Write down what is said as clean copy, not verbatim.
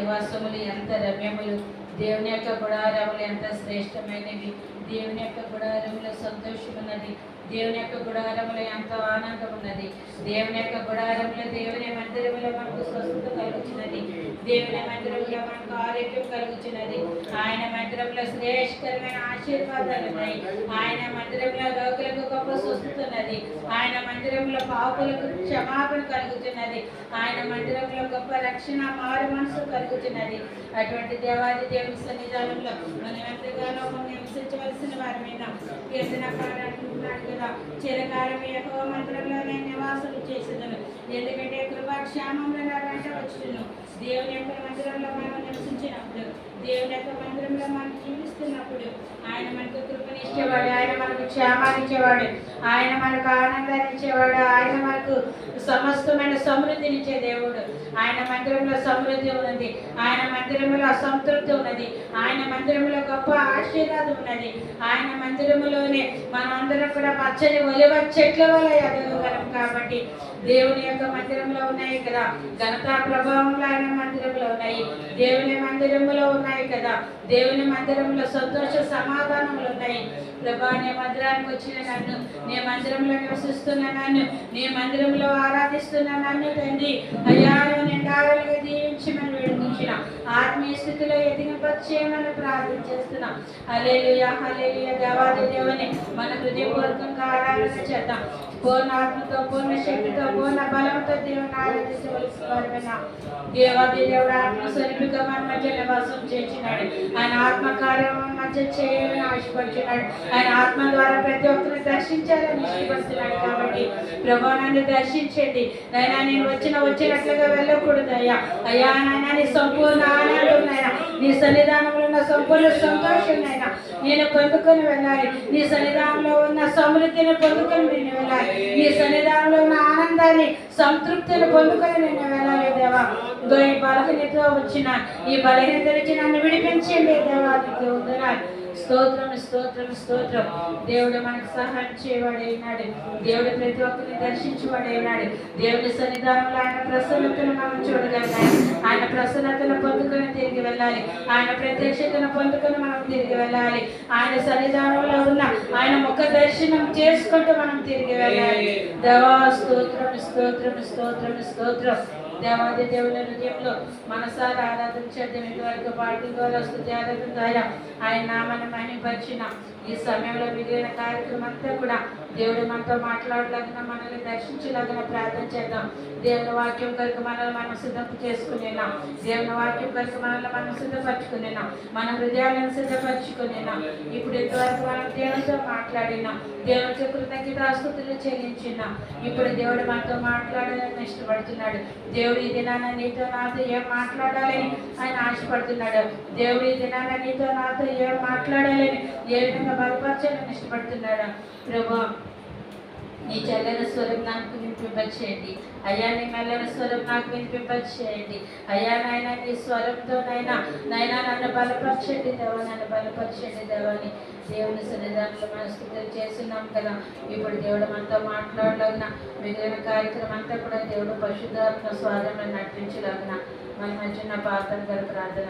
నివాసములు ఎంత రమ్యములు, దేవుని యొక్క గుడారములు ఎంత శ్రేష్టమైనవి, దేవుని యొక్క గుడారములో సంతోషమున్నది, దేవుని యొక్క గుడారములో ఎంతో ఆనందం ఉన్నది, దేవుని యొక్క గుడారములో దేవుని మందిరములో మనకు స్వస్థత కలుగుతున్నది, దేవుని మందిరంలో మనకు ఆరోగ్యం కలుగుతున్నది, ఆయన మందిరంలో శ్రేష్టమైన ఆశీర్వాదాలు ఉన్నాయి, ఆయన మందిరంలో రోగులకు గొప్ప స్వస్థత ఉన్నది, ఆయన మందిరంలో పాపులకు క్షమాపణ కలుగుతున్నది, ఆయన మందిరంలో గొప్ప రక్షణ మారు మనసు కలుగుతున్నది. అటువంటి దేవాది దేవుని సన్నిధానంలో మనం ఎంతగానో నివసించవలసిన వారమైన అంటున్నాడు కదా, చిరకాలం యెహోవా మందిరంలో నేను నివాసం చేసేదను, ఎందుకంటే కృపాక్షేమంలో నా వెంట వచ్చును. దేవుని యొక్క మందిరంలో మనం నివసించినప్పుడు, దేవుని యొక్క మందిరంలో మనం జీవిస్తున్నప్పుడు ఆయన మనకు కృపనిచ్చేవాడు, ఆయన మనకు క్షేమాన్ని ఇచ్చేవాడు, ఆయన మనకు ఆనందాన్ని ఇచ్చేవాడు, ఆయన మనకు సమస్తమైన సమృద్ధినిచ్చే దేవుడు. ఆయన మందిరంలో సమృద్ధి ఉన్నది, ఆయన మందిరంలో సంతృప్తి ఉన్నది, ఆయన మందిరంలో గొప్ప ఆశీర్వాదం ఉన్నది, ఆయన మందిరంలోనే మనం అందరం కూడా పచ్చని ఒలివ చెట్ల వల్ల ఎదగగలం. కాబట్టి దేవుని యొక్క మందిరంలో ఉన్నాయి కదా ఘనతా ప్రభావంలో, ఆయన మందిరంలో ఉన్నాయి, దేవుని మందిరంలో ఉన్నాయి కదా, దేవుని మందిరంలో సంతోష సమాధానములు ఉన్నాయి. ప్రభా, నీ మందిరానికి వచ్చిన నన్ను, నీ మందిరంలో నివసిస్తున్న నన్ను, నీ మందిరంలో ఆరాధిస్తున్న నన్ను తండ్రి అయ్యా నిండారులుగా దీవించమని వేడుకుంటున్నా, ఆత్మీయ స్థితిలో ఎదిగపరిచేయమని ప్రార్థన చేస్తున్నాం. హల్లెలూయా హల్లెలూయా. దేవాది దేవుని మన హృదయపూర్వకంగా ఆరాధన చేద్దాం. పూర్ణ ఆత్మతో, పూర్ణ శక్తితో, పూర్ణ బలంతో దేవుని ఆరాధించవలసిన వారమైన దేవాది దేవుడు ఆత్మస్వరూపిగా మన మధ్య నివాసం చేసినాడు. ఆయన ఆత్మకార్యం మధ్య చేయాలని ఆశపడుతున్నాడు. ఆయన ఆత్మ ద్వారా ప్రతి ఒక్కరిని దర్శించాలని ఇష్టపడుతున్నాడు. కాబట్టి ప్రభా, నన్ను దర్శించండి నైనా, నేను వచ్చినట్లుగా వెళ్ళకూడదు అయ్యా. అయ్యా నాయన, నీ సంపూర్ణ ఆనందం నైనా, నీ సన్నిధానంలో ఉన్న సంపూర్ణ సంతోషం నైనా నేను పొందుకొని వెళ్ళాలి. నీ సన్నిధానంలో ఉన్న సమృద్ధిని పొందుకొని నేను వెళ్ళాలి. నీ సన్నిధానంలో ఉన్న ఆనందాన్ని, సంతృప్తిని పొందుకొని నేను వెళ్ళాలి. దేవా, ఈ బలహీనతో వచ్చిన ఈ బలహీనత నుంచి నన్ను విడిపించండి దేవా. స్తోత్రం స్తోత్రం స్తోత్రం. దేవుడు మనకు సహాయం చేయవాడైనాడు. దేవుడు ప్రతి ఒక్కరిని దర్శించవాడైనాడు. దేవుడి సన్నిధానంలో ఆయన ప్రసన్నతను మనం చూడగలగాలి. ఆయన ప్రసన్నతను పొందుకొని తిరిగి వెళ్ళాలి. ఆయన ప్రత్యక్షతను పొందుకొని మనం తిరిగి వెళ్ళాలి. ఆయన సన్నిధానంలో ఉన్న ఆయన ముఖ దర్శనం చేసుకుంటూ మనం తిరిగి వెళ్ళాలి. దేవా, స్తోత్రం స్తోత్రం స్తోత్రం స్తోత్రం. దేవాది దేవుల హృదయంలో మనసారా ఆరాధించేద్దాం. ఇంతవరకు పాటల ద్వారా, స్తుతి ఆరాధన ద్వారా ఆయన నామాన్ని మహిమపరిచిన ఈ సమయంలో మిగిలిన కార్యక్రమం అంతా కూడా దేవుడు మనతో మాట్లాడలాగిన, మనల్ని దర్శించలాగిన ప్రార్థన చేద్దాం. దేవుని వాక్యం కొరకు మనల్ని మనం సిద్ధం చేసుకునేనా, దేవుని వాక్యం కొరకు మనల్ని మనం సిద్ధపరచుకునేనా, మన హృదయాలను సిద్ధపరచుకునేనా. ఇప్పుడు ఇంతవరకు మనం దేవునితో మాట్లాడినా, దేవునికి కృతజ్ఞతాస్తుతులు చెల్లించినా, ఇప్పుడు దేవుడు మనతో మాట్లాడాలని ఇష్టపడుతున్నాడు. దేవుడు ఈ దినాన నీతో నాతో ఏం మాట్లాడాలని ఆయన ఆశపడుతున్నాడు. దేవుడు ఈ దినాన నీతో నాతో ఏం మాట్లాడాలని, ఏ విధంగా బలపరచాలని ఇష్టపడుతున్నాడు. ప్రభా, నీ చల్లని స్వరం నాకు వినిపింపచేయండి అయ్యా, నీ మెల్లని స్వరం నాకు వినిపింపచేయండి అయ్యా. నాయన, నీ స్వరంతో నైనా నన్ను బలపరచండి దేవా, నన్ను బలపరచండి దేవాని దేవుని సన్నిధానంలో మనం స్తుతులు చేస్తున్నాం కదా. ఇప్పుడు దేవుడు మనతో మాట్లాడలాగిన మిగిలిన కార్యక్రమం అంతా కూడా దేవుడు పరిశుద్ధాత్మ స్వాధీనంలో నడిపించలాగిన మన మధ్య ప్రార్థన ప్రార్థన